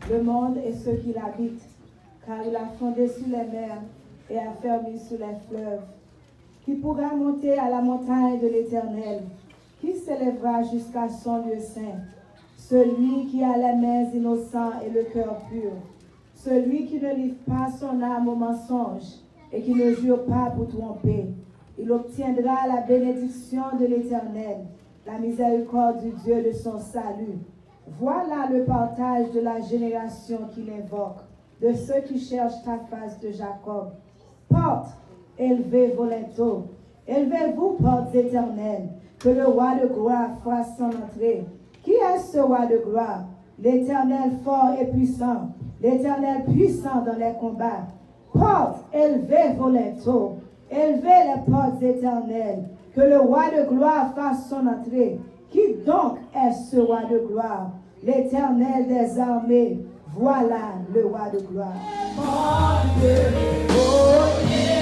le monde et ceux qui l'habitent, car il a fondé sur les mers et a fermé sur les fleuves. Qui pourra monter à la montagne de l'Éternel? Qui s'élèvera jusqu'à son lieu saint? Celui qui a les mains innocentes et le cœur pur, celui qui ne livre pas son âme au mensonge et qui ne jure pas pour tromper. Il obtiendra la bénédiction de l'Éternel, la miséricorde du Dieu de son salut. Voilà le partage de la génération qui l'invoque, de ceux qui cherchent ta face de Jacob. Portes, élevez vos linteaux, élevez-vous, portes éternelles, que le roi de gloire fasse son entrée. Qui est ce roi de gloire? L'Éternel fort et puissant, l'Éternel puissant dans les combats. Portes, élevez vos linteaux, élevez les portes éternelles, que le roi de gloire fasse son entrée. Qui donc est ce roi de gloire? L'Éternel des armées, voilà le roi de gloire. Mon Dieu, oh Yeah.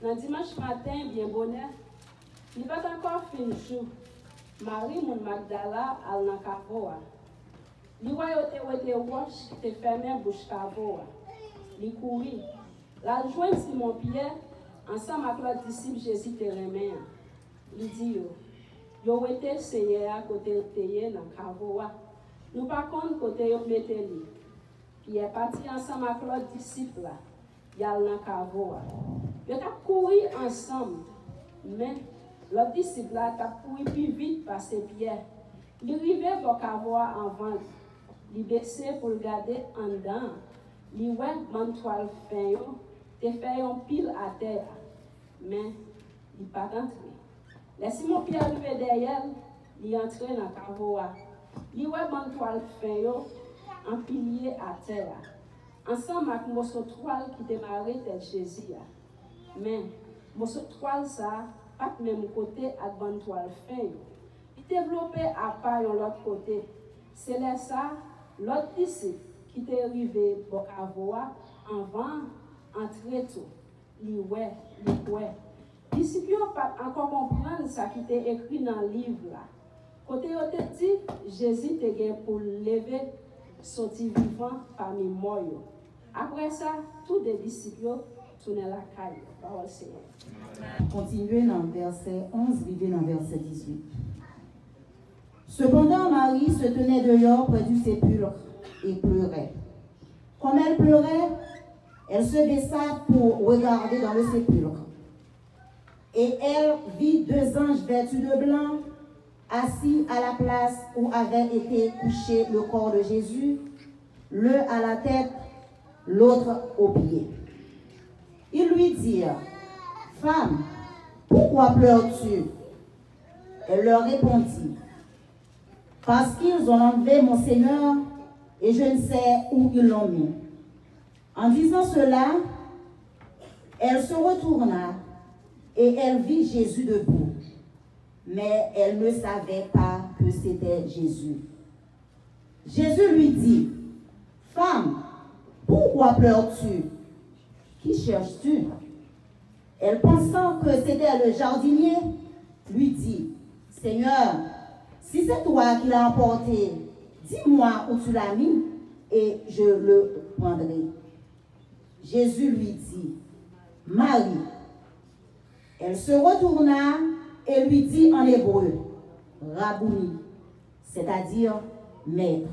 Dans dimanche matin, bien bonheur, il n'est pas encore fini jour. Marie, mon Magdala, al nan kavoa. Li wote wash, te fermé bouche kavoa. Li couri. La joint Simon Pierre, ensemble avec l'autre disciple Jésus te remet. Li dit yo wote seye à côté teye nan kavoa. Nous par contre côté yo mette li. Pierre parti ensemble avec l'autre disciple là. Yal nan kavoa. Yo t'a couru ensemble. Mais l'autre disciple là t'a couru plus vite parce que Pierre. Il arrivait pour kavoa en vente. Il baissait pour le garder en dedans. Il ouais man toile fin yo, te fait un pile à terre. Mais il pas entré. Laissez Simon Pierre arriver derrière, il entre dans kavoa. Il ouais man toile fin yo, en pilier à terre. Ensemble avec morceau toile qui démarrait tel Jésus. Mais morceau toile ça pas même côté avec ban toile fin yo. Il développait à part l'autre côté. C'est là ça l'autre disciple qui était arrivé pour avoir avant entrer tout. Li ouais. Disciple pas encore comprendre ça qui était écrit dans le livre là. Côté on te dit Jésus te gain pour lever sorti vivant parmi mort. Après ça, tous les disciples tournaient la caille. Parole Seigneur. Continuez dans verset 11, vivez dans verset 18. Cependant, Marie se tenait dehors près du sépulcre et pleurait. Comme elle pleurait, Elle se baissa pour regarder dans le sépulcre. Et elle vit 2 anges vêtus de blanc, assis à la place où avait été couché le corps de Jésus, l'un à la tête, l'autre aux pieds. Ils lui dirent, « Femme, pourquoi pleures-tu » Elle leur répondit, « Parce qu'ils ont enlevé mon Seigneur et je ne sais où ils l'ont mis. » En disant cela, elle se retourna et elle vit Jésus debout. Mais elle ne savait pas que c'était Jésus. Jésus lui dit, « Femme, pourquoi pleures-tu? Qui cherches-tu » Elle, pensant que c'était le jardinier, lui dit, « Seigneur, si c'est toi qui l'as emporté, dis-moi où tu l'as mis et je le prendrai. » Jésus lui dit, « Marie. » Elle se retourna et lui dit en hébreu, « Rabouni », c'est-à-dire « Maître ».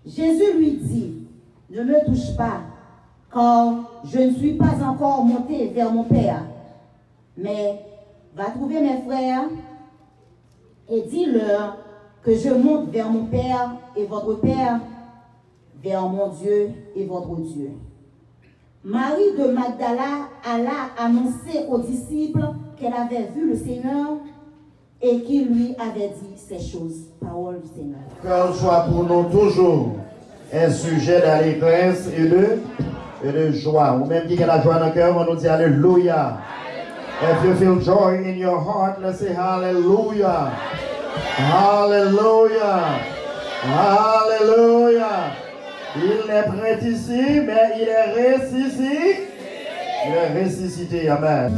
Jésus lui dit, « Ne me touche pas, car je ne suis pas encore monté vers mon Père. Mais va trouver mes frères et dis-leur que je monte vers mon Père et votre Père, vers mon Dieu et votre Dieu. » Marie de Magdala alla annoncer aux disciples qu'elle avait vu le Seigneur et qu'il lui avait dit ces choses. Parole du Seigneur. Qu'elle soit pour nous toujours un sujet d'allégresse et de joie. Ou même qui a la joie dans le cœur, on nous dit Alléluia. If you feel joy in your heart, let's say Hallelujah. Hallelujah. Hallelujah. Il n'est prêt ici, mais il est ressuscité. Il est ressuscité. Amen.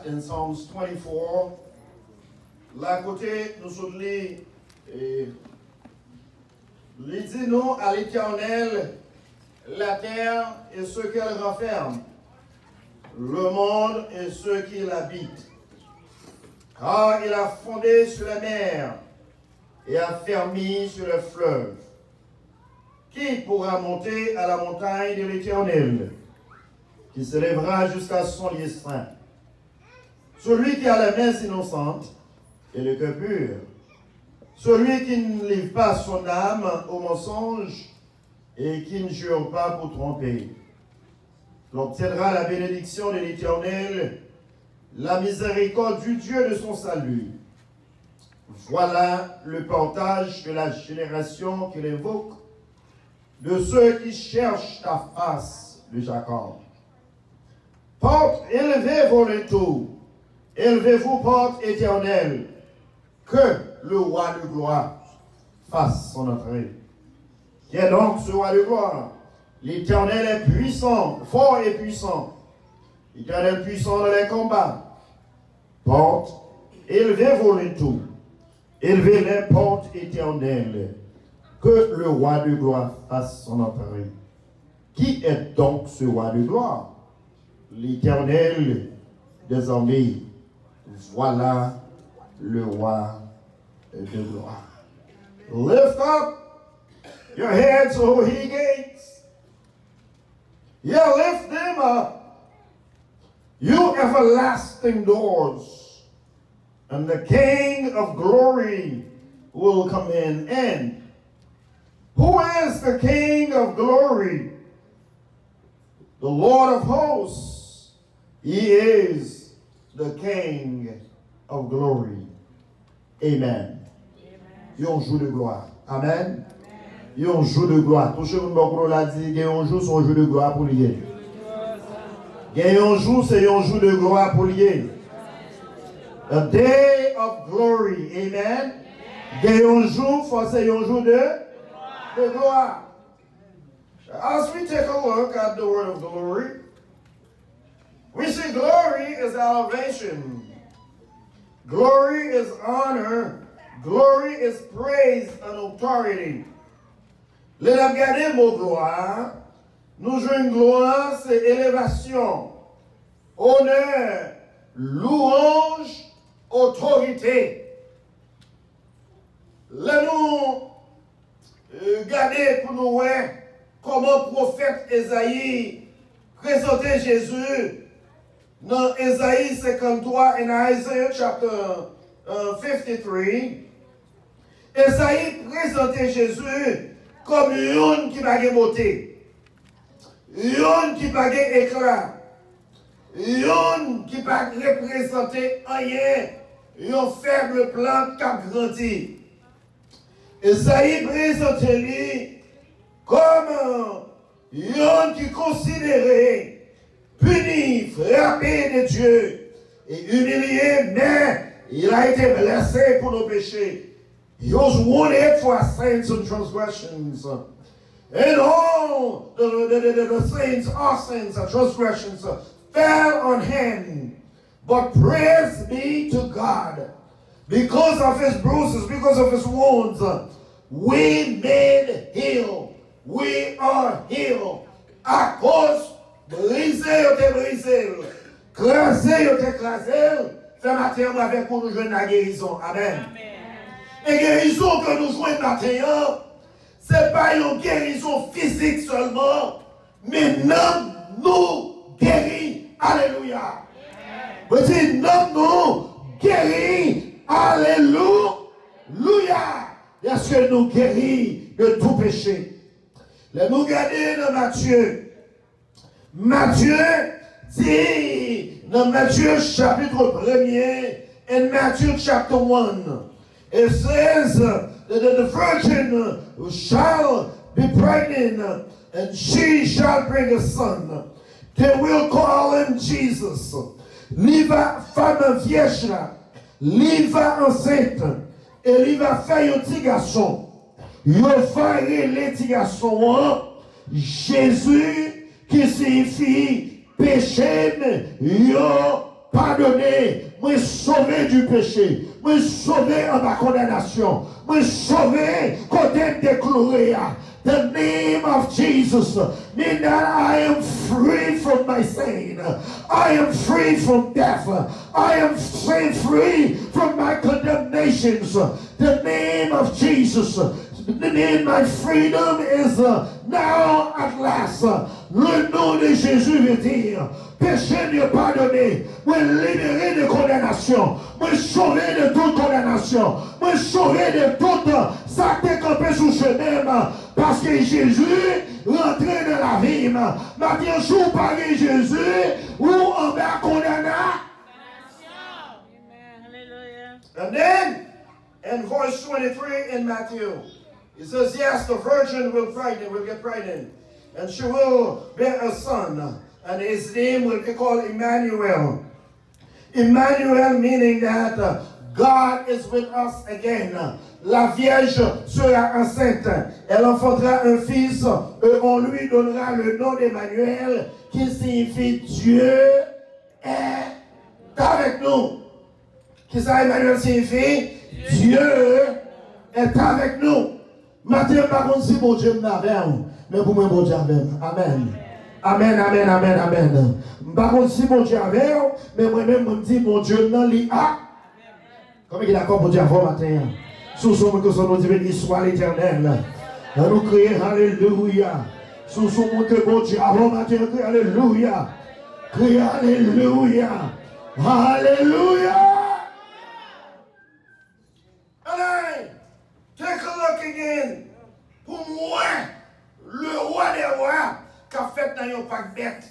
In Psalms 24, là côté nous sommes les dit nous à l'Éternel la terre et ce qu'elle renferme, le monde et ceux qui l'habitent. Car il a fondé sur la mer et a fermé sur le fleuve. Qui pourra monter à la montagne de l'Éternel, qui s'élèvera jusqu'à son lieu saint? celui qui a les mains innocentes et le cœur pur, celui qui ne livre pas son âme au mensonge et qui ne jure pas pour tromper. Il obtiendra la bénédiction de l'Éternel, la miséricorde du Dieu de son salut. Voilà le partage de la génération qu'il évoque, de ceux qui cherchent ta face de Jacob. Porte élevée vos linteaux, élevez-vous, porte éternelle, que le roi de gloire fasse son entrée. Qui est donc ce roi de gloire? L'Éternel est puissant, fort et puissant. L'Éternel puissant dans les combats. Porte, élevez vos linteaux, élevez les portes éternelles, que le roi de gloire fasse son entrée. Qui est donc ce roi de gloire? L'Éternel des armées. Voilà le roi de gloire. Lift up your heads, O ye gates. Yeah, lift them up, you everlasting doors, and the King of glory will come in. And who is the King of glory? The Lord of hosts. He is the King of glory. Amen. Yon jour de gloire. Amen. Yon jour de gloire. Tout ce que nous l'a dit, yon jour, c'est un jour de gloire pour lier. Yon jour, c'est un jour de gloire pour lier. A day of glory. Amen. Yon jour, c'est un jour de gloire. As we take a look at the word of glory, we see glory is elevation. Glory is honor. Glory is praise and authority. Let us regarder le mot gloire. Nous jouons gloire, c'est élévation, honneur, louange, autorité. Là nous regarder pour nous voir comment le prophète Esaïe présentait Jésus dans Esaïe 53 et Isaiah chapter 53. Esaïe présentait Jésus comme une qui n'a pas de beauté, une qui n'a pas d'éclat, une qui n'a pas représenté rien, une faible plante qui a grandi. Esaïe présentait lui comme une qui considérait puni, frappé de Dieu et humilié, mais il a été blessé pour nos péchés. He was wounded for our sins and transgressions. And all the sins, our sins and transgressions fell on him. But praise be to God. Because of his bruises, because of his wounds, we made heal. We are healed. À cause, brisé ou te brisé, crasé ou te crasé, ce matin, on avait pour nous jouer la guérison. Amen. Et guérison que nous jouons maintenant, ce n'est pas une guérison physique seulement, mais non nous guérit. Alléluia. Vous dites, non nous guérit. Alléluia. Est-ce que nous guérit de tout péché? Là, nous regardons dans Matthieu. Matthieu dit, dans Matthieu chapitre 1er, in Matthew chapter 1, it says, the virgin shall be pregnant, and she shall bring a son. They will call him Jesus. L'Iva femme vierge là, l'Iva enceinte, et l'Iva fait un petit garçon. Il va les petits garçons, Jésus, qui signifie péché, il pardonné, me sauvé du péché, me sauvé en ma condamnation, me sauvé côté déclaré. The name of Jesus means that I am free from my sin. I am free from death. I am free from my condemnations. The name of Jesus. The name, my freedom is Now at last, le nom de Jésus veut dire, péché n'est pardonné, moi libéré de condamnation, moi sauvé de toute condamnation, moi sauvé de toute ça qui est campé sous chemin, parce que Jésus rentré dans la vie. Maintenant, jour par Jésus, ou en bas condamnation. And then, in verse 23 in Matthew, it says, yes, the virgin will get pregnant, and she will bear a son, and his name will be called Emmanuel. Emmanuel meaning that God is with us again. La Vierge sera enceinte. Elle enfantera un fils, et on lui donnera le nom d'Emmanuel, qui signifie Dieu est avec nous. Qui ça, Emmanuel signifie? Dieu est avec nous. Matin, par contre, si bon Dieu m'avait, mais pour moi, bon Dieu avec. Amen. Amen, amen, amen, amen. Par contre, si bon Dieu avec, mais moi-même, je me dis, mon Dieu, non, li a. Comment il est d'accord pour Dieu avant matin? Sous son que son nom divin soit l'éternel. Nous crions Alléluia. Sous son nom que bon Dieu avant matin, crions Alléluia. Crions Alléluia. Alléluia. Allez, take a look again. Pour moi, le roi des rois qui a fait dans un pack bête.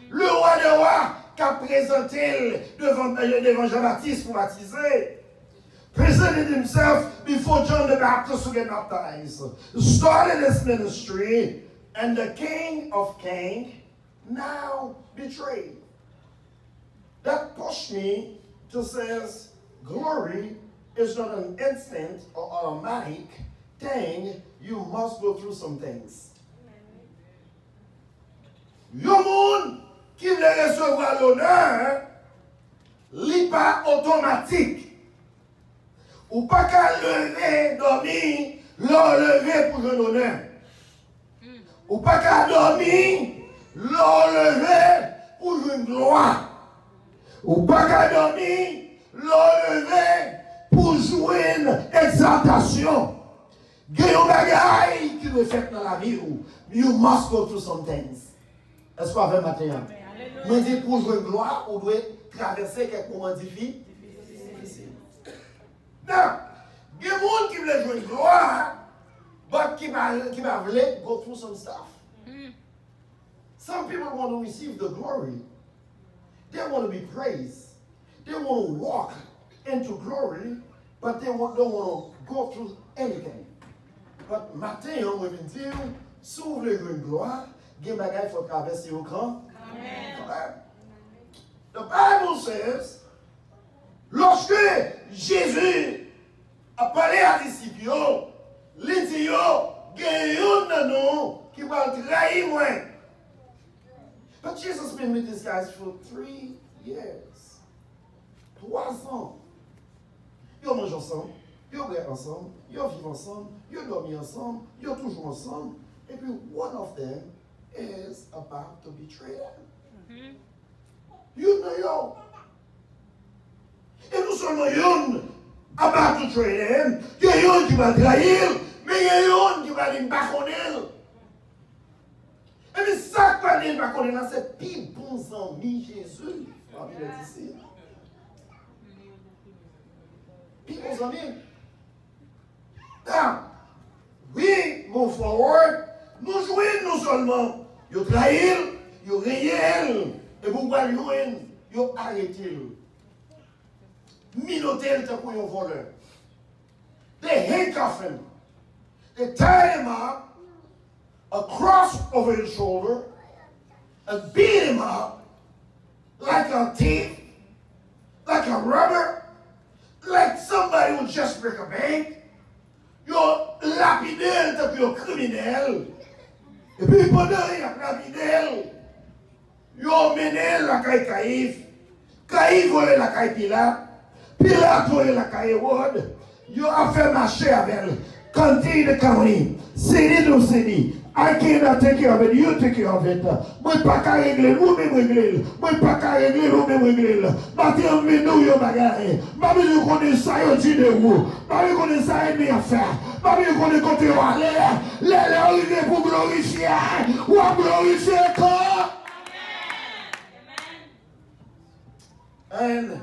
Le roi des rois qui a présenté devant Jean-Baptiste pour baptiser. Presented himself before John the Baptist to get baptized. Started his ministry, and the King of Kings now betrayed. That pushed me to say, glory is not an instant or automatic thing. You must go through some things. Le monde qui veut recevoir l'honneur, n'est pas automatique. Ou pas qu'à lever, dormir, l'enlever pour l'honneur. Ou pas qu'à dormir, l'enlever pour une gloire. Ou pas qu'à dormir, l'enlever pour jouer une exaltation. Il y a des choses qui doivent faire dans la vie. You must go through some things. Est-ce qu'on va matin? Je dis pour jouer une gloire, on doit traverser quelques moments difficiles. Now, il y a des gens qui veulent jouer une gloire, but qui veulent go through some stuff. Some people want to receive the glory. They want to be praised. They want to walk into glory, but they don't want to go through anything. But matin, on va dire, si vous voulez jouer une gloire, il y a des choses qu'il faut traverser au camp. Amen. The Bible says, lorsque Jésus a parlé à les disciples, il dit, il y a un qui va trahir moi. But Jesus has been with these guys for 3 years. 3 ans. Ils mangent ensemble, ils boivent ensemble, ils vivent ensemble, ils dorment ensemble, ils sont toujours ensemble. Et puis, one of them is about to betray them. You know, yo. Et non seulement yon about to betray them, il y a yon qui va trahir, mais il y a yon qui va dire pas connaître. Et puis ça qui va dire pas connaître, c'est plus bons amis Jésus parmi les disciples. Plus bons amis. Now, we move forward. Nous jouons non seulement, ils trahissent, ils réels, et pour pouvoir jouer, ils arrêtent. Minoter le temps pour un voleur. They handcuff him. They tie him up, a cross over his shoulder, and beat him up like a thief, like a robber, like somebody who just break a bank. You're lapidé le temps pour un criminel. Et puis pendant qu'il a lapidé, you're mené la caille Caïphe. Caïphe volé la caille Pilate. Pilate volé la caille Hérode. Ils ont fait marcher avec Continue to come. City to city. I cannot take care of it. You take care of it. Moi pas qu'à régler, nous-mêmes régler. Moi pas qu'à régler, nous-mêmes régler. Maintenant, nous yo bagaille. Maman, je connais ça, yo dit de vous. Maman, je connais ça, et bien faire. Maman, je connais côté où aller. Les arrivés pour glorifier. Ou à glorifier quand. And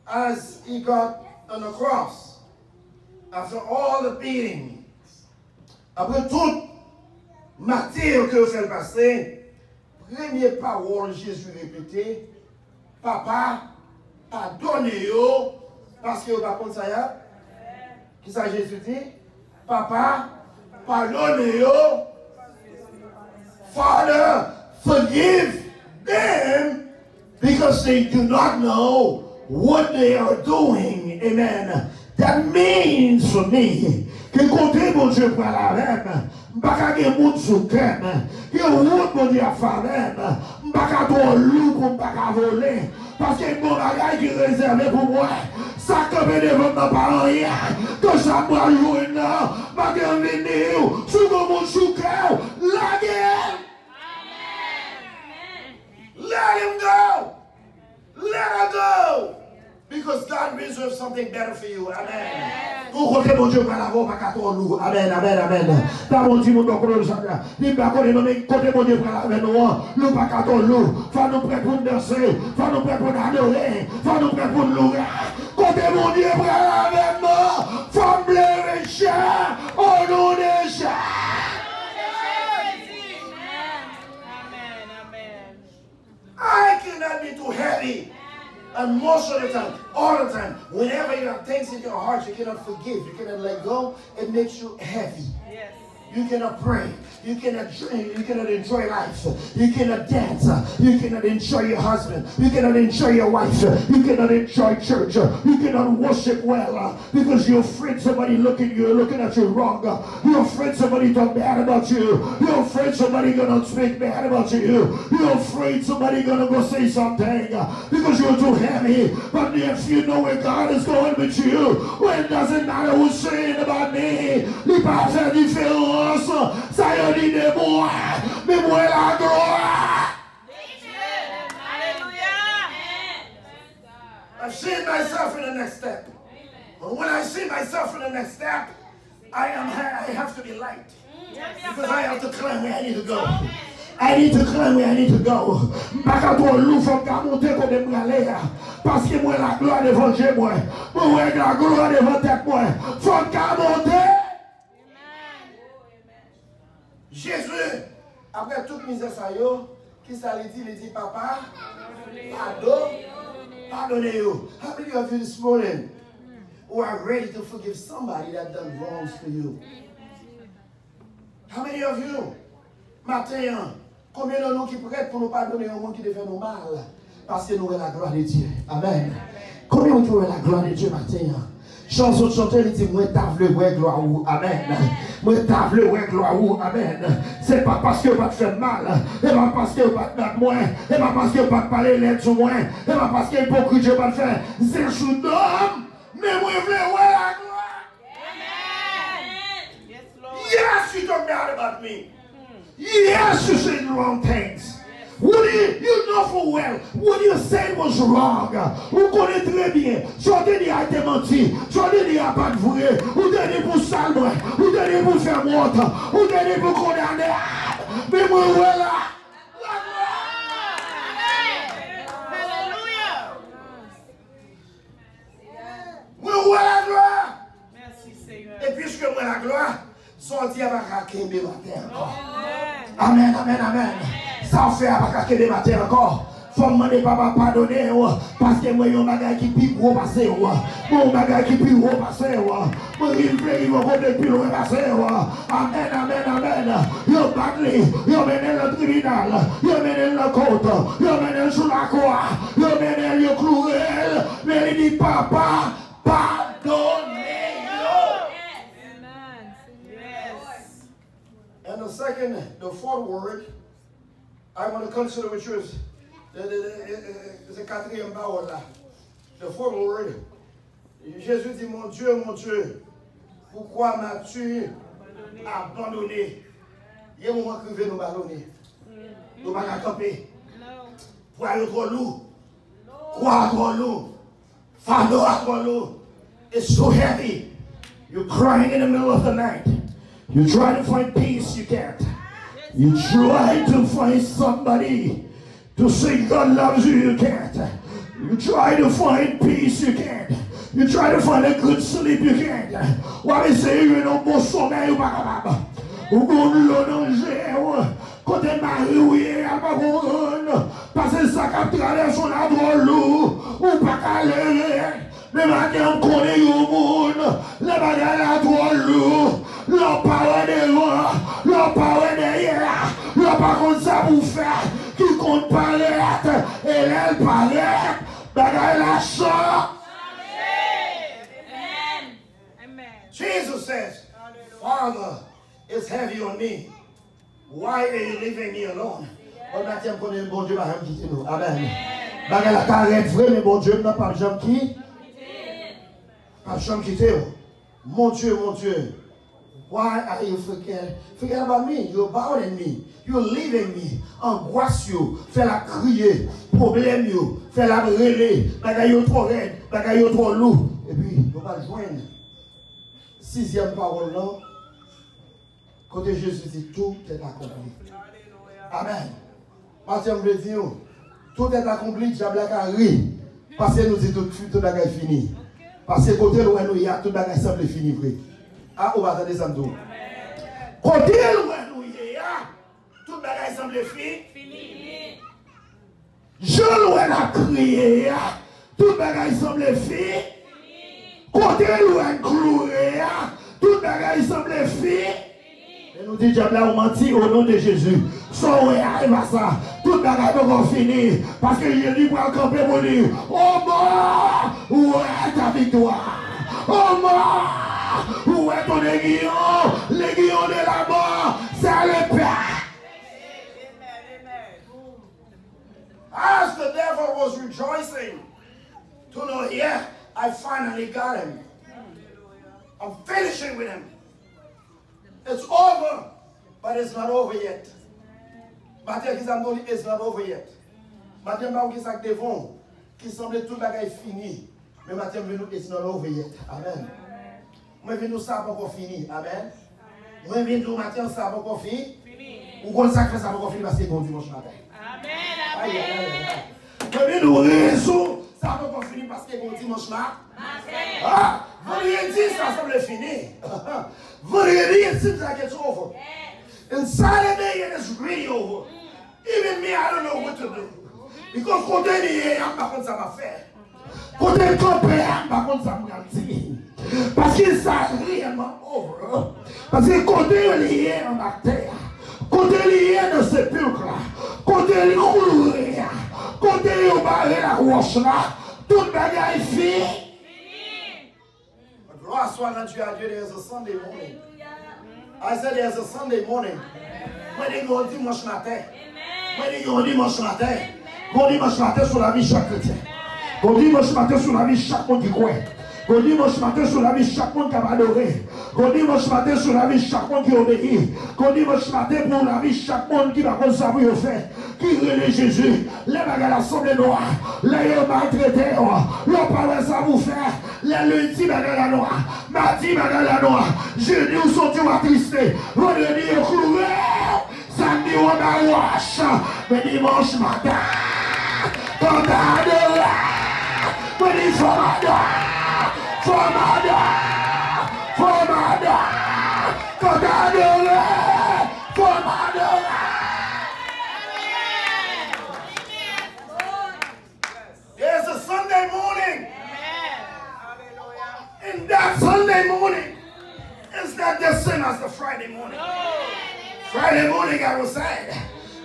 as he got on the cross, after all the beating, après tout martyr que vous faites passer, première parole Jésus répété, papa, pardonnez-yo, parce que vous ne pas contre ça, ya? Qui ça Jésus dit? Papa, pardonnez-yo, Father, forgive them, because they do not know what they are doing. Amen. That means for me, que côté mon Dieu pour la reine, m'baka gen moun sou ken, que route mon Dieu à faire, m'baka ton loup pour m'baka voler, parce que mon bagage qui est réservé pour moi, ça que me devant ma pas rien, que ça m'a joué là, m'a gen venu, sous mon sou ken, la guerre. Let him go. Let her go. Because God reserves something better for you. Amen. Vous comptez mon Dieu par la voix, pas qu'à ton loup. Amen, amen, amen. Dans mon Dieu, mon Dieu, mon Dieu, il va connaître, mais comptez mon Dieu par la voix, nous pas qu'à ton loup. Faut nous prêts pour danser, faut nous prêts pour adorer, faut nous prêts pour louer. Comptez mon Dieu par la voix, faut me lever chien, au nom des chiens. I cannot be too heavy. And most of the time, all the time, whenever you have things in your heart you cannot forgive, you cannot let go, it makes you heavy. Yes. You cannot pray. You cannot drink. You cannot enjoy life. You cannot dance. You cannot enjoy your husband. You cannot enjoy your wife. You cannot enjoy church. You cannot worship well because you're afraid somebody looking at you wrong. You're afraid somebody talk bad about you. You're afraid somebody gonna speak bad about you. You're afraid somebody gonna go say something because you're too heavy. But if you know where God is going with you, well, it doesn't matter who's saying about me. Il pas faire différence. Ça y est dit de moi, mais moi la gloire. I've seen myself in the next step. But when I see myself in the next step, I have to be light. Because I have to climb where I need to go. I need to climb where I need to go. Parce que moi la gloire devant Dieu moi. Moi la gloire devant tête moi. Faut qu'à monter. Jésus, après toute misère ça yo, qui ça lui dit? Il dit papa, pardonnez-vous. How many of you this morning who are ready to forgive somebody that done wrongs to you? How many of you, matin, combien de nous qui prêtent pour nous pardonner au monde qui fait nous mal? Parce que nous avons la gloire de Dieu. Amen. Combien de nous avons la gloire de Dieu matin? Chanson de chanteur, il dit, moi t'as voulu ouais gloire ou amen. Moi t'as voulu ouais gloire ou amen. C'est pas parce que va te faire mal, et pas parce que va te battre moins, et pas parce que va te parler l'aide sur moi, et pas parce que hypocrite je va te faire. C'est chou d'homme, mais moi je veux ouais la gloire. Amen. Yes, Lord. Yes, you talk bad about me. Yes, you say the wrong things. What you know full well, what you said was wrong. Vous connaissez très bien. J'entends dire à te mentir, j'entends dire à pas de vrai. Vous donnez pour salver, vous donnez pour faire monte, vous donnez pour condamner. Mais moi voilà. Alléluia. Moi voilà la gloire. Merci Seigneur. Et puisque moi la gloire, sorti à ma kembe ma terre encore. Amen, amen, amen. Ça fait à ma kembe ma terre encore. Faut demander papa pardonner parce que moi yon bagay qui plus gros passer mon bagay qui plus gros passer moi il veut il va compter plus loin passer amen amen amen yo batli yo mené le tribunal yo mené le court yo mené sur la croix yo mené le cloué mais il dit papa pardonnez yo. Amen. Yes. And the fourth word I want to consider with you is the quatrième parole là. The fourth word. Jésus dit, mon Dieu, Pourquoi m'as-tu abandonné? Il y a un moment que nous ballonner. Nous ne pouvons pas camper. Pour aller trop lourd. Quoi trop lourd? Fardeau trop lourd. It's so heavy. You're crying in the middle of the night. You try to find peace, you can't. You try to find somebody to say God loves you, you can't. You try to find peace, you can't. You try to find a good sleep, you can't. Why say you know bon sommeil ou pas capable? Ou bon l'onanger, côté mari ou hier, pas bon, parce que ça cap traverse on a trop lourd, ou pas calé. Mais maintenant, on connaît le monde, les bagages là trop lourd, leur parole devant, leur parole derrière, leur pas comme ça pour faire, qui compte paraître, et elle paraît, bagages là sort. Jesus says, Father, it's heavy on me. Why are you leaving me alone? On a dit qu'on est bon Dieu, va me quitter nous. Amen. Bagages là carré vrai, mais bon Dieu n'a pas jamais qui. Mon Dieu, why are you forget about me? You're abounding me. You're leaving me. Angoisse you. Fais la crier. Problème you. Fais la brûler. Bagaille yo trop raide. Bagaille yo trop lourd. Et puis, on va joindre. Sixième parole là. Côté Jésus dit, tout est accompli. Amen. Matthieu me dit, tout est accompli. Diable a ri. Parce que nous dit tout est fini. Parce que côté loin nous y a tout bagage semble fini vrai. Ah, on va attendre ça tout. Côté loin nous y a tout bagage semble fini. Je loin la crier tout bagage semble fini. Côté loin clouer tout bagage semble fini. Et nous dit diable a menti au nom de Jésus. Sans arrive à ça, tout bagage va finir. Parce que Jésus va camper pour lui. Oh mort, où est ta victoire? Oh mort, où est ton aiguillon? L'aiguillon de la mort, c'est le Père. As the devil was rejoicing to know, yeah, I finally got him. I'm finishing with him. It's over, but it's not over yet. Matin, it's not over yet. Matin, qui s'est devant, qui semblait tout le bagage fini. Mais matin, it's not over yet. Amen. Moi, je nous ça pas encore fini. Amen. Moi, je nous matin, ça pas encore fini. Ou qu'on ça fait ça pas encore fini parce que c'est bon dimanche matin. Amen. Moi, je nous raison, ça pas encore fini parce que c'est bon dimanche matin. Ah, vendredi, ça semble fini. Vendredi, it seems like it's over. And Saturday, it is really over. Even me, I don't know what to do. Because côté lié, I'm pas comme ça m'a fait. Côté campé, I'm pas comme ça m'a dit. Parce que ça réellement over. Parce que côté lié en la terre, côté lié de sépulcre, côté lié, côté au barré la roche là, tout bagaille fini. Gloire soit rendue à Dieu, there's a Sunday morning. I said there's a Sunday morning. When they go dimanche matin. When they go dimanche matin. Go dimanche matin sur la vie de chaque chrétien. Go dimanche matin sur la vie de chaque monde qui croit. Go dimanche matin sur la vie de chaque monde qui va adorer. Go dimanche matin sur la vie de chaque monde qui obéit. Go dimanche matin pour la vie de chaque monde qui va consacrer au fait. Qui relève Jésus. Les bagages l'Assemblée noire. Les maltraités. L'on parle ça vous faire. Les lundis bagages la noire. Mardi bagages la noire. Jeudi ou sont Dieu attristé. Vendredi au cloué. Samedi on a wash. Mais dimanche matin. Quand t'as adoré. Mais il faut m'adorer. Formada! Quand t'as adoré! Formada! There's a Sunday morning. And that Sunday morning is not the same as the Friday morning. Friday morning I was sad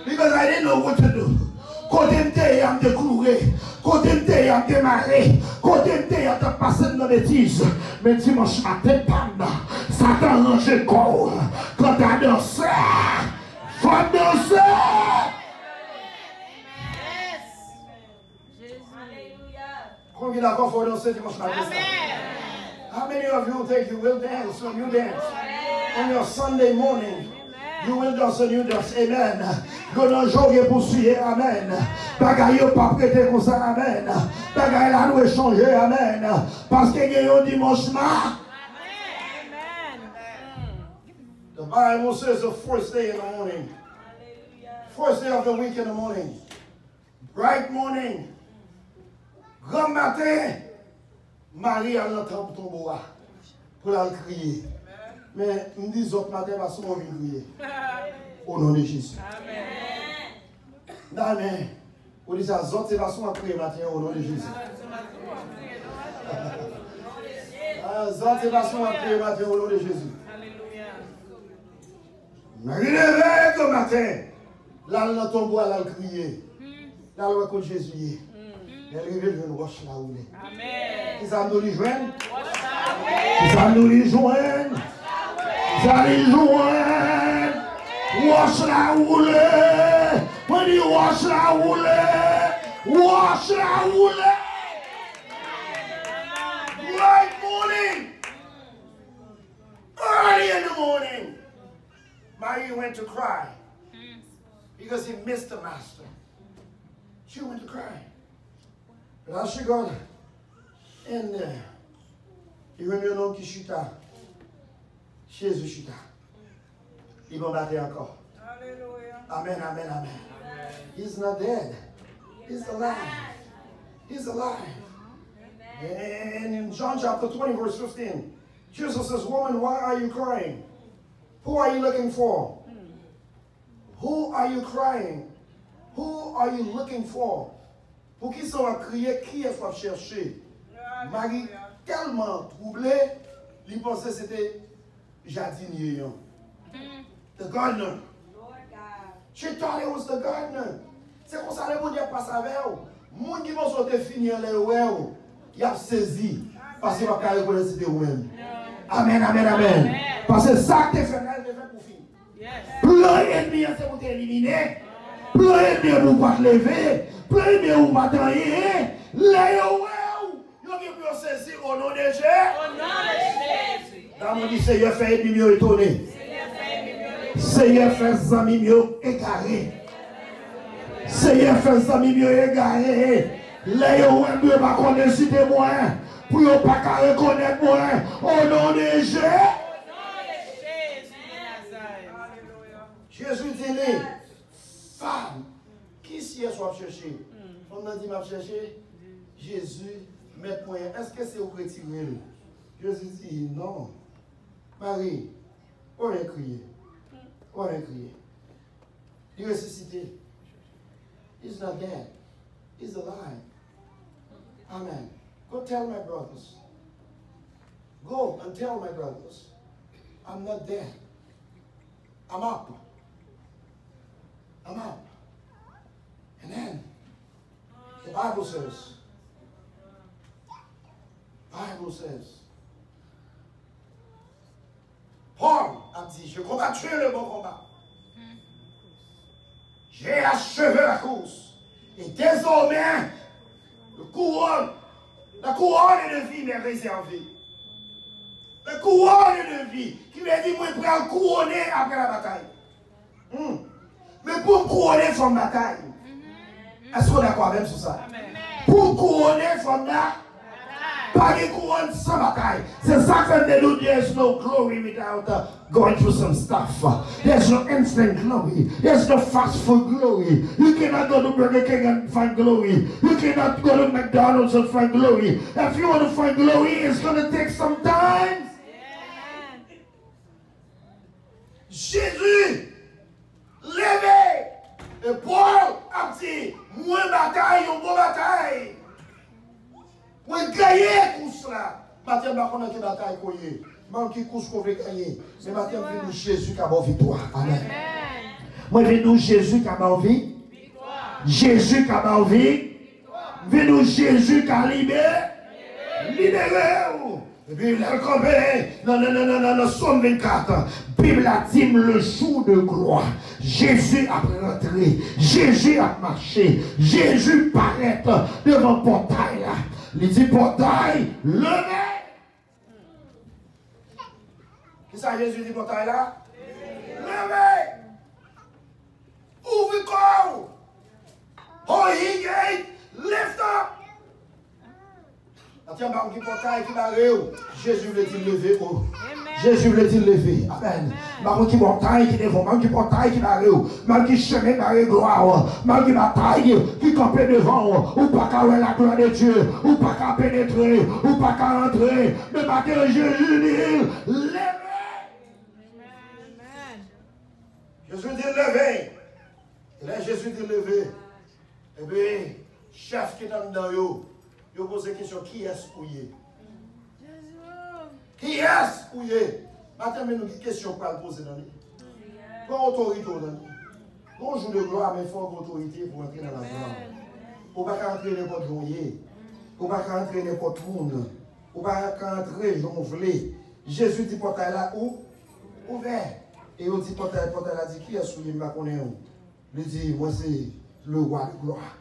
because I didn't know what to do. Côté m'te, I'm te cloué. Côté m'te, I'm te marré. Côté m'te, I'm te passé dans les bêtises. Mais dimanche matin, pam, ça t'a rangé le corps. Quand t'as dansé, faut danser. Combien d'accord faut danser dimanche matin? Amen. many of you think you will dance when you dance? On your Sunday morning, you will dance when you dance. Amen. Go dans jour pour suivre. Amen. Bagay yo pas prêté comme ça. Amen. Bagay la nous échanger. Amen. Parce que y a un dimanche matin. The Bible says the first day in the morning. First day of the week in the morning. Bright morning. Grand matin. Marie a l'entend pour tomber pour la crier. Mais nous disons autres matin parce qu'on vient crier. Au nom de Jésus. Amen. Amen. Vous dites ça, autres façons à crier matin au nom de Jésus. Autres façons à crier matin au nom de Jésus. Marie lève le matin. Là, elle tombe à la crier. Là, elle écoute Jésus. Elle arrive une roche là où il est. Amen. Ils ont nous rejoindre. Ils ont nous rejoindre. Ils ont nous rejoindre. Roche là où il est. On dit roche là où il est. Roche là où il est. Bright morning. Early in the morning. Mary went to cry. Because he missed the master. She went to cry. But as she got in there, il y a un homme qui chuta. Jésus chuta. Il va battre encore. Amen, amen, amen. He's not dead. He's alive. He's alive. And in John chapter 20, verse 15, Jesus says, "Woman, why are you crying? Who are you looking for? Who are you crying? Who are you looking for?" Pour qui sont à crier, qui est-ce qu'on chercher? Marie, tellement troublée, il pensait que c'était jardinier. The gardener. She thought it was the gardener. C'est comme ça que le monde passe avec vous. Les gens qui vont sortir finir les oueds, ils ont saisi. Parce qu'ils ne vont pas reconnaître que c'était vous-même. Amen, amen, amen. Parce que ça que tu fais, elle fait pour finir. Plein d'ennemis, c'est pour t'éliminer. Plein d'ennemis, pour te lever. Plein d'ennemis, pour t'attendre. Les oueds, ils ont saisi au nom de Jésus. Au nom de Jésus. Dans mon dit, Seigneur, fait ennemi mieux étonné. Seigneur, fait amis mieux égaré. Seigneur, fait amis mieux égaré. Les oueds, ne pas connaître si t'es moi. Pour ne pas reconnaître moi. Au nom de Jésus. Jésus dit, femme, qui s'y est soit chercher? On a dit, m'a cherché. Jésus, met point. Est-ce que c'est au retirer? Jésus dit, non. Marie, on a crié. On a crié. Il est ressuscité. He's not dead. He's alive. Amen. Go tell my brothers. Go and tell my brothers. I'm not dead. I'm up. I'm up. And then the Bible says, Paul a dit, je combattu le bon combat. J'ai achevé la course. Et désormais, la couronne de vie m'est réservée. La couronne de vie qui m'a dit, moi, je vais couronner après la bataille. Mais pour me couronner, il faut une bataille. Est-ce qu'on est d'accord même sur ça? Pour me couronner, il faut une bataille. Pas de couronne sans bataille. C'est ça que fait nous, there's no glory without going through some stuff. There's no instant glory. There's no fast food glory. You cannot go to Burger King and find glory. You cannot go to McDonald's and find glory. If you want to find glory, it's going to take some time. Jésus, levé. Et Paul a dit, moi bataille, une bonne bataille. Moi gagner pour cela. Maintenant, je ne sais pas quelle bataille qu'on y est. Même qui course qu'on veut gagner. Mais maintenant, je viens de Jésus qui a bonne victoire. Amen. Moi, je viens de Jésus qui a bonne vie. Jésus qui a bonne vie. Je viens de Jésus qui a libéré. Et puis, il a compris. Non, Somme 24. Bible a dit le jour de gloire. Jésus a rentré. Jésus a marché. Jésus paraît devant le portail là. Il dit portail, levez. Qui ça Jésus dit portail là? Levez! Ouvrez le corps! Oh, ye gate! Lift up! Attends, par qui portail qui barre, Jésus veut-il lever? Jésus veut-il lever? Amen. Par qui portail qui devant, par qui portail qui barre, par qui chemin barre gloire, par qui bataille qui campe devant, ou pas qu'à la gloire de Dieu, ou pas qu'à pénétrer, ou pas qu'à entrer, mais pas que Jésus dit, levez! Jésus dit lever. Et là, Jésus dit lever. Eh bien, chef qui est dans vous, il pose la question, qui est-ce couillé? Qui est-ce couillé? Maintenant, nous avons une question pour poser dans nous. Pas autorité dans nous. Bonjour de gloire, mais il faut autorité pour entrer dans la gloire. Pour ne pas entrer n'importe journée. Pour ne pas entrer n'importe monde. Pour ne pas entrer jonglé. Jésus dit portail là où? Ouvert. Et on dit, portail a dit, qui est souillé, je ne connais pas. Il dit, moi c'est le roi de gloire.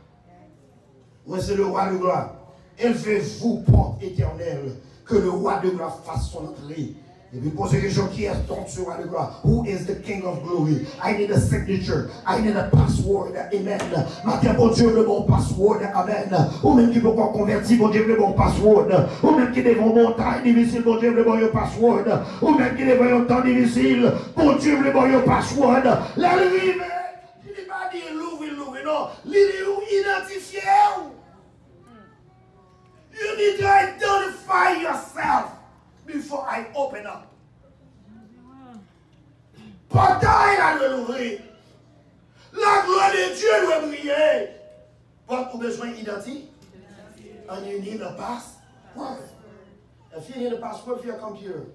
Moi c'est le roi de gloire. Élevez-vous, porte éternelle, que le roi de gloire fasse son entrée. Et puis pose la question, qui est donc ce roi de gloire? Who is the king of glory? I need a signature. I need a password. Amen. Maintenant, bon Dieu, le bon password. Amen. Ou même qui peut pas convertir, bon Dieu, le bon password. Ou même qui devant montagne difficile, bon Dieu, le bon password. Ou même qui devant un temps difficile, bon Dieu, le bon password. La rive, je ne dis pas dire l'ouvrir, non. L'identifier. You need to identify yourself before I open up. Portail à l'ouvrir. La gloire de Dieu doit briller. Pas besoin d'identité. And you need a password. If you need a password for your computer,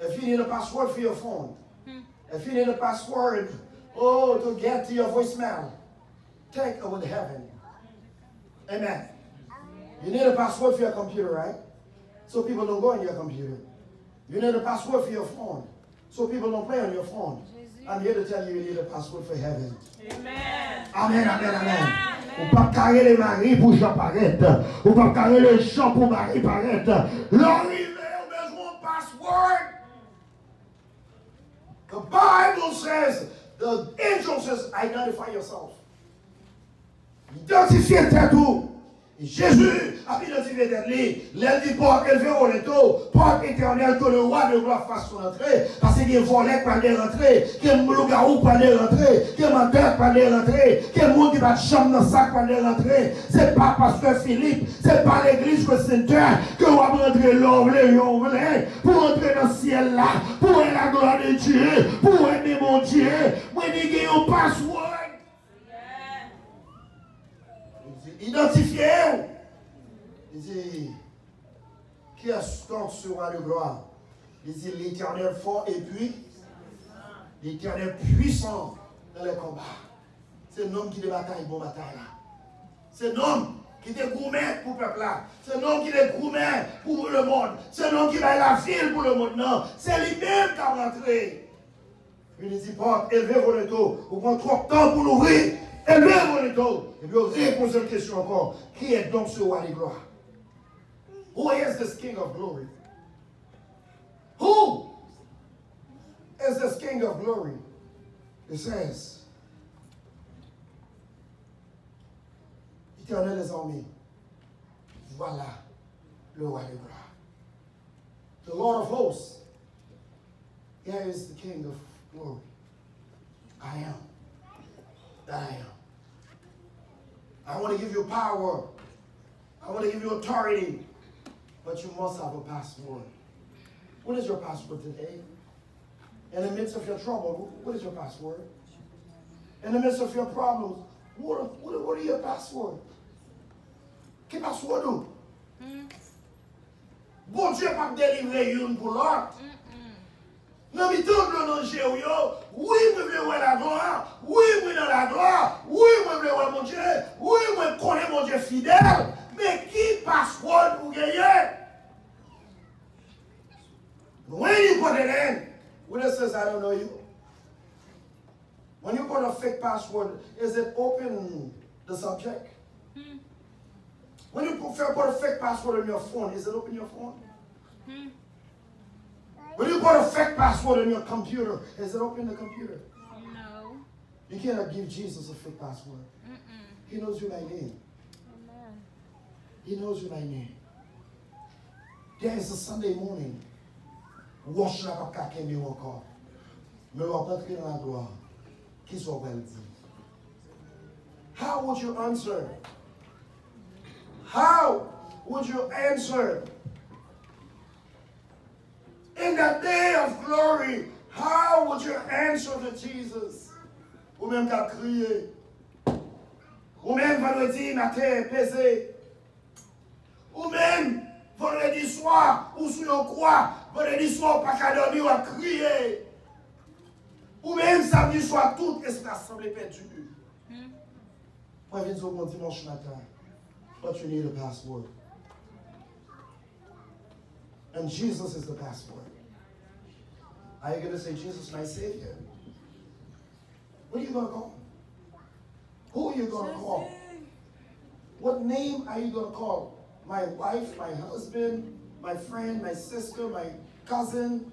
if you need a password for your phone, if you need a password, to get to your voicemail, take it with heaven. Amen. You need a password for your computer, right? So people don't go on your computer. You need a password for your phone. So people don't play on your phone. I'm here to tell you, you need a password for heaven. Amen. Amen, amen, amen. Ou pas carrer les maris pour Jean paraître. Ou pas carrer les gens pour Marie paraître. L'arrivée a besoin de password. The Bible says, the angel says, identify yourself. Identifiez-toi tout. Jésus a identifié d'être lui. Il dit porte élevé au leto, porte éternelle que le roi de gloire fasse son entrée. Parce qu'il y a un volet pour aller rentrer, qu'il y a un loup-garou pour aller rentrer, qu'il y a un menteur pour aller rentrer, qu'il y a un monde qui va de chambre dans le sac pour aller rentrer. Ce n'est pas pasteur Philippe, ce n'est pas l'église que c'est que on va rentrer l'homme, pour entrer dans le ciel là, pour aimer la gloire de Dieu, pour aimer mon Dieu. Moi, je dis qu'il y a un password. Identifiez-vous. Il dit, qui est donc ce roi de gloire? Il dit, l'Éternel fort et puis, l'Éternel puissant dans les combats. C'est un homme qui de bataille, bon bataille là. C'est un homme qui te gourmet pour le peuple là. C'est un homme qui te gourmet pour le monde. C'est un homme qui va la ville pour le monde. Non, c'est lui-même qui a rentré. Il dit, porte, élevez vos letos. Vous prenez trop de temps pour l'ouvrir. Élevez vos letos. Et puis, réponds cette question encore. Qui est donc ce roi de gloire? Who is this king of glory? Who is this king of glory? It says, Éternel des armées, voilà le roi de gloire. The Lord of hosts, here is the king of glory. I am that I am. I want to give you power. I want to give you authority. But you must have a password. What is your password today? In the midst of your trouble, what is your password? In the midst of your problems, what are your password? Quel password ou? Bon Dieu pas délivrer une pour l'autre. Non, mais tout le monde oui, moi je veux voir la gloire. Oui, moi dans la gloire. Oui, moi je veux voir mon Dieu. Oui, moi je connais mon Dieu fidèle. Mais qui password pour gagner? When you put it in, when it says I don't know you, when you put a fake password, is it open the subject? When you put a fake password on your phone, is it open your phone? When you you put a fake password in your computer, is it open the computer? No. You cannot give Jesus a fake password. He knows you by name. Amen. He knows you by name. There is a Sunday morning. Wash la pas qu'à Kenny encore. Mais on va rentrer dans la gloire. Qui soit wel dit. How would you answer? How would you answer? In that day of glory, how would you answer to Jesus? Ou même qu'à crier. Ou même vendredi matin pesé. Ou même vendredi soir, ou sur une croix, vendredi soir, pas qu'à dormir ou à crier. Ou même samedi soir, tout est assemblée perdue. Moi, je viens au bon dimanche matin. But you need a password. And Jesus is the password. Are you going to say, Jesus, my Savior? What are you going to call? Who are you going to call? What name are you going to call? My wife, my husband, my friend, my sister, my cousin?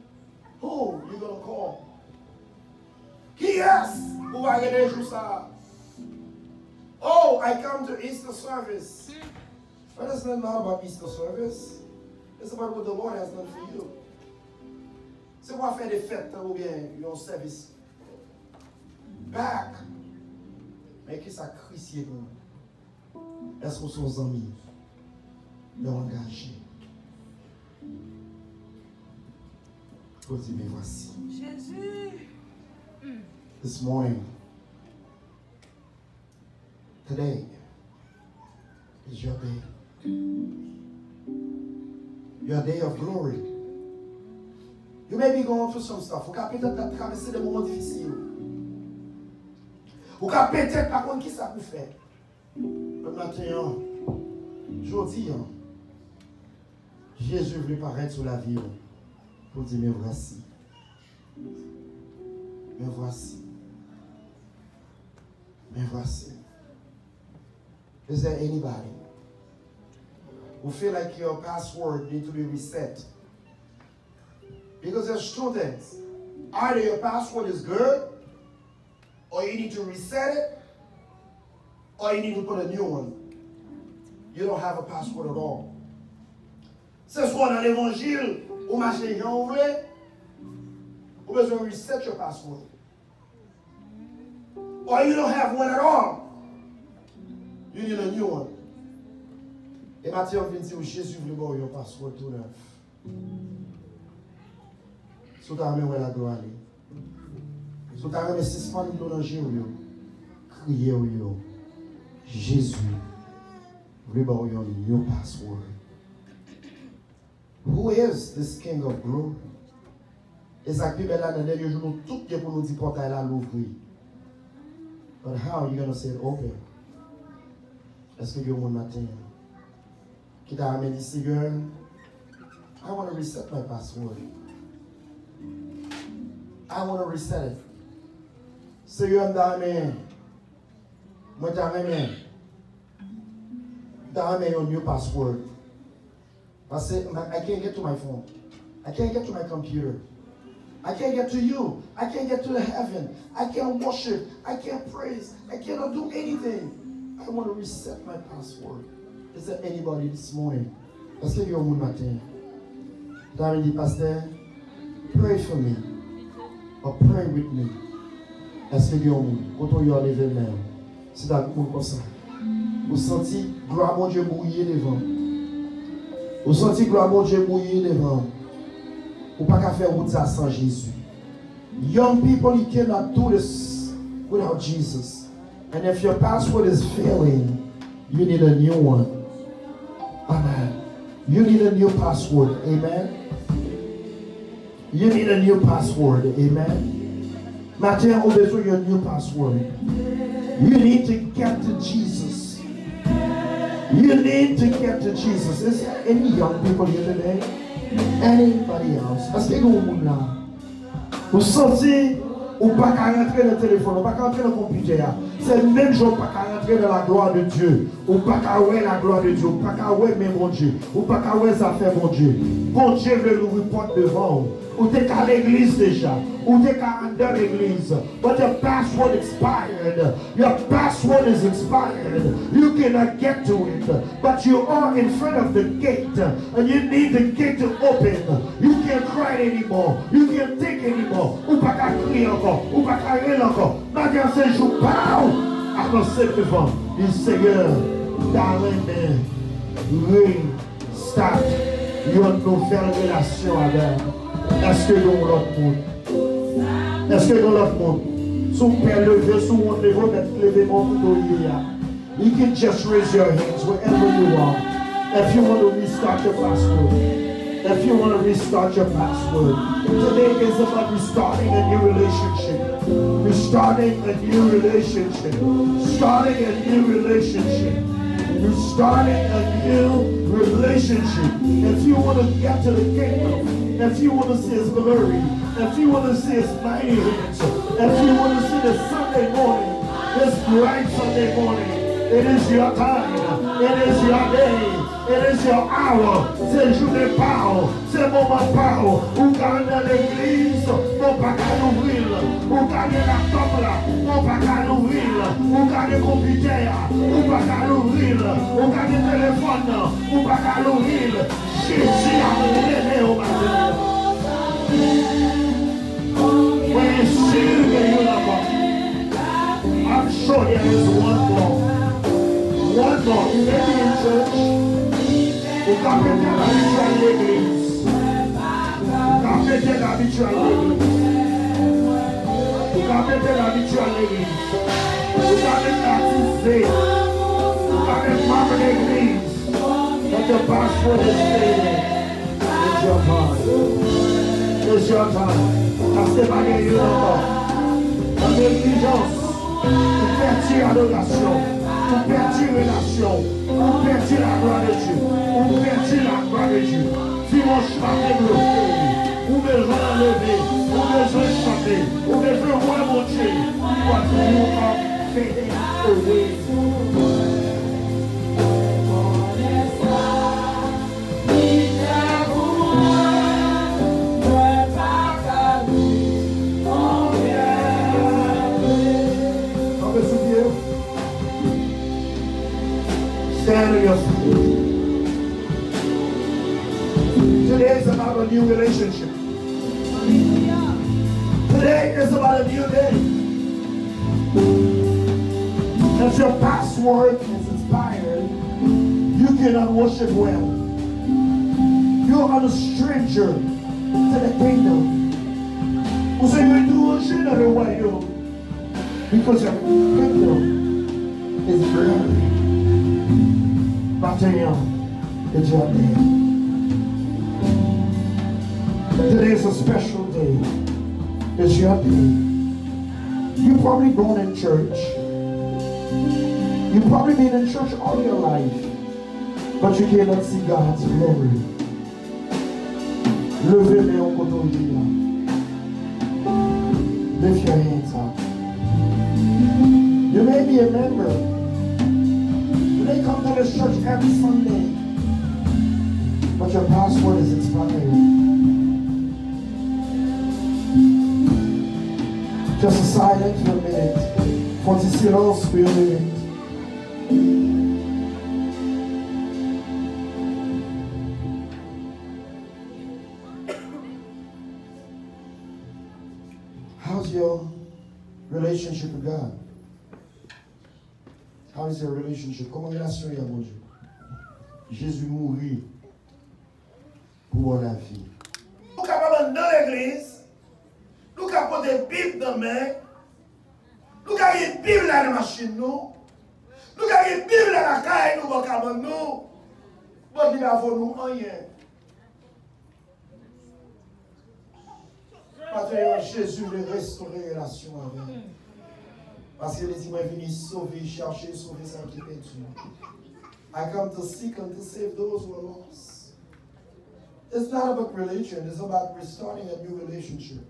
Who are you going to call? Yes! Who are you going to say? Oh, I come to Easter service. But it's not about Easter service. It's about what the Lord has done for you. C'est pas faire des fêtes ou bien un service. Back. Mais qui ça crie nous? Est-ce que sont amis l'ont engagé? Pour dire, mais voici. Jésus. This morning, today is your day. Your day of glory. You may be going through some stuff. Vous pouvez peut-être traverser des moments difficiles. Vous pouvez peut-être pas comprendre qui ça vous fait. Le matin, aujourd'hui, Jésus voulait paraître sur la vie pour dire, mais voici. Mais voici. Mais voici. Is there anybody who feel like your password needs to be reset? Because there's two things. Either your password is good, or you need to reset it, or you need to put a new one. You don't have a password at all. Ce soit dans l'évangile, ou marché Jean ouvert, vous avez besoin de reset your password. Or you don't have one at all. You need a new one. Et Matthieu vient dire, Jésus veut voir your password tout neuf. Si tu as amené la gloire, si tu as amené 6 fois de l'oranger, criez au Jésus veut voir your new password. Who is this King of Glory? Et ça qui est là dans les derniers jours, tout est pour nous dire portail là l'ouvrir. But how are you going to say it open? Est-ce que vous avez un matin qui t'a amené ici, girl? I want to reset my password. I want to reset it. So you amené, moi t'as amené your new password. Parce que I can't get to my phone. I can't get to my computer. I can't get to you. I can't get to the heaven. I can't worship. I can't praise. I cannot do anything. I want to reset my password. Is there anybody this morning? Est-ce qu'il y a un monde matin? David dit, Pasteur, pray for me. Or pray with me. Est-ce qu'il y a un monde? Quand on y a levé le main, c'est dans le monde comme ça. Vous sentez gloire mon Dieu bouillir devant. Vous sentez gloire mon Dieu bouillir devant. Ou pas qu'à faire route ça sans Jésus. Young people, you cannot do this without Jesus. And if your password is failing, you need a new one. Amen. You need a new password. Amen. You need a new password. Amen. Matin, on besoin d'un new password. You need to get to Jesus. You need to get to Jesus. Is there any young people here today? Anybody else? Est-ce que vous êtes là? Vous sentez ou pas qu'à rentrer dans le téléphone, ou pas qu'à rentrer dans le computer. C'est le même jour pas qu'à rentrer dans la gloire de Dieu. Ou pas qu'à voir la gloire de Dieu. Ou pas qu'à voir même mon Dieu. Ou pas qu'à voir ça fait mon Dieu. Bon Dieu veut l'ouvrir porte devant vous. Ou t'es qu'à l'église déjà. Ou t'es qu'à dans l'église. But your password expired. Your password is expired. You cannot get to it. But you are in front of the gate. And you need the gate to open. You can't cry anymore. You can't take anymore. Ou pas qu'à crier encore. Ou pas qu'à rire encore. Maintenant c'est jour. Pow! Avancez devant. Le Seigneur. Darling, restart your nouvelle relation avec. Est-ce que dans l'autre monde? Est-ce que dans l'autre monde? Si vous pouvez lever, si vous lever mon couteau, you can just raise your hands wherever you are. If you want to restart your password. If you want to restart your password. Today is about restarting a new relationship. Restarting a new relationship. Starting a new relationship. You're starting a new relationship. If you want to get to the kingdom, if you want to see His glory, if you want to see His mighty hands, if you want to see the Sunday morning, this bright Sunday morning, it is your time, it is your day, it is your hour. C'est jour de parole, c'est moment de parole. Ou gagne dans l'église, on pas qu'à l'ouvrir. Ou gagne la table là, on pas qu'à l'ouvrir. Ou gagne le computer, on pas qu'à l'ouvrir. Ou gagne le téléphone, on pas qu'à l'ouvrir. Jésus a révélé au matin. When you see the universe, I'm sure there is one more. One more. You may be in church. Vous avez été habitué à l'église. Vous avez été habitué à l'église. Vous avez été habitué à l'église. Vous avez été baptisé. Vous avez été membre de l'église. But your password is fading. It's your time. It's your time. Parce que pas gagné encore. La négligence. Vous perdez adoration. Vous perdez relation. Vous perdez la gloire de Dieu. Vous perdez la gloire de Dieu. Dimanche matin, vous besoin d'enlever. Vous besoin de chanter. Vous besoin de voir mon Dieu. What you are fading away. Stand on your feet. Today is about a new relationship. Today is about a new day. If your password is expired, you cannot worship well. You are a stranger to the kingdom. Vous êtes étranger dans le royaume. Because your kingdom is blurry. Matin, it's your day. Today is a special day. It's your day. You've probably gone in church. You've probably been in church all your life, but you cannot see God's glory. Levez-les au côté de Dieu. Lift your hands up. You may be a member. They come to this church every Sunday, but your password is expired. Just a silence for a minute. For the silence for a minute. How's your relationship with God? How is your relationship? Comment relation est à mon Dieu? Jésus mourit pour la vie. Nous sommes capables dans l'église. Nous sommes capables de Bible dans la main. Nous avons une Bible dans la machine. Nous avons une Bible dans la caille. Nous sommes capables de nous. Bon, il avons nous rien. Parce que Jésus veut restaurer la relation avec nous. Parce que les humains viennent sauver, chercher, sauver ça qui est perdu. I come to seek and to save those who are lost. It's not about religion, it's about restarting a new relationship.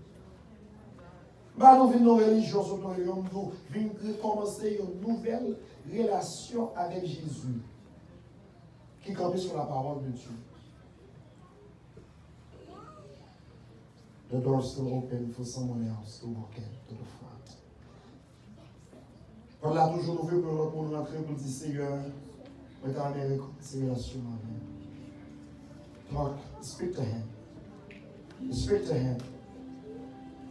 Nous venons de religion, nous venons commencer une nouvelle relation avec Jésus qui campait sur la parole de Dieu. the door's still open for someone else to walk in to the front. Paul a toujours ouvert pour nous rentrer pour dire Seigneur, on est en réconciliation avec. Talk, speak to him. Speak to him.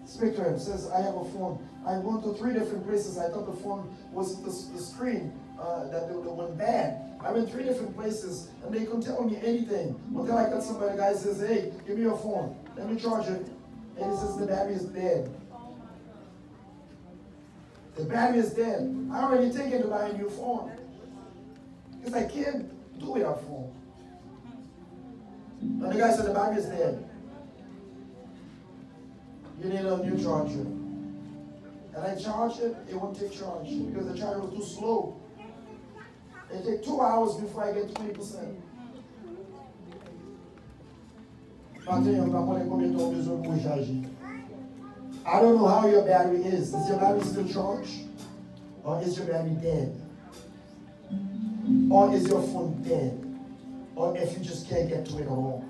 Speak to him. Says, I have a phone. I went to 3 different places. I thought the phone was the screen that went bad. I went 3 different places and they couldn't tell me anything. Until I got somebody, the guy says, hey, give me your phone. Let me charge it. And he says, the battery is dead. The battery is dead. I already taken to buy a new phone. Because I can't do without phone. And the guy said, the battery is dead. You need a new charger. And I charged it, it won't take charge because the charger was too slow. It takes 2 hours before I get 20%. I don't know how your battery is. Is your battery still charged? Or is your battery dead? Or is your phone dead? Or if you just can't get to it at all?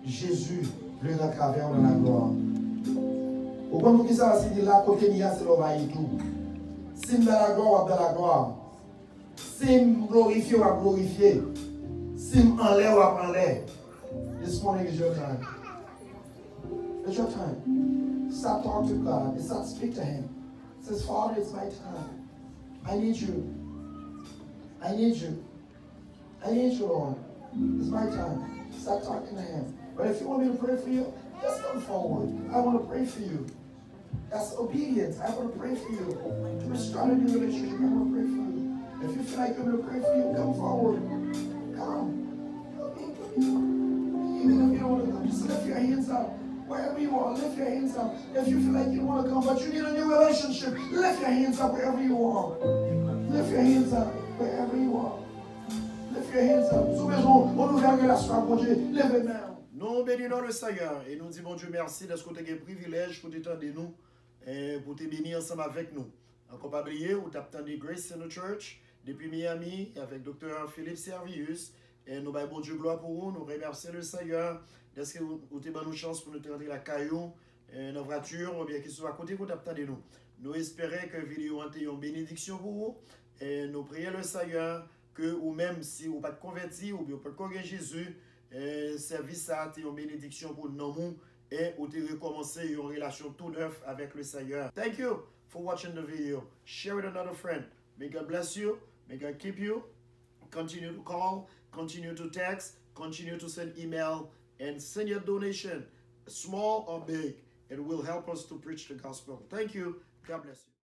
Jésus, le grand travers dans la gloire. Au point où ça va se dire là, côté de c'est l'ovaille tout. Si dans la gloire, dans la gloire. Si glorifié ou à glorifier. Si en l'air ou en l'air. This morning is your time. It's your time. Start talking to God and start speak to Him. It says, Father, it's my time. I need you. I need you. I need you, Lord. It's my time. Start talking to Him. But if you want me to pray for you, just come forward. I want to pray for you. That's obedience. I want to pray for you. To restart a new relationship, I want to pray for you. If you feel like I'm going to pray for you, come forward. Come. Even if you don't want to come, just lift your hands up. Wherever you are, lift your hands up. If you feel like you don't want to come, but you need a new relationship, lift your hands up wherever you are. Lift your hands up wherever you are. Lift your hands up. Sous maison, on nous verra la soirée, mon Dieu. Lève les mains. Nous bénissons le Seigneur et nous disons, bon Dieu, merci de ce que tu as un privilège pour t'étendre nous, pour te bénir ensemble avec nous. Encore pas oublier, ou tu as attendu Grace in the Church depuis Miami avec Dr. Philippe Servius. Et nous avons bon Dieu gloire pour vous. Nous remercions le Seigneur de ce que vous avez donné chance pour nous rentrer la caillou, notre voiture, ou bien qu'il soit à côté, vous attendez nous. Nous espérons que la vidéo a été une bénédiction pour vous. Et nous prions le Seigneur que, ou même si vous n'êtes pas converti, ou bien vous ne pouvez pas Jésus, service a été une bénédiction pour nous et vous avez recommencé une relation tout neuf avec le Seigneur. Thank you for watching the video. Share with another friend. May God bless you. May God keep you. Continue to call. Continue to text. Continue to send email. And send your donation, small or big. It will help us to preach the gospel. Thank you. God bless you.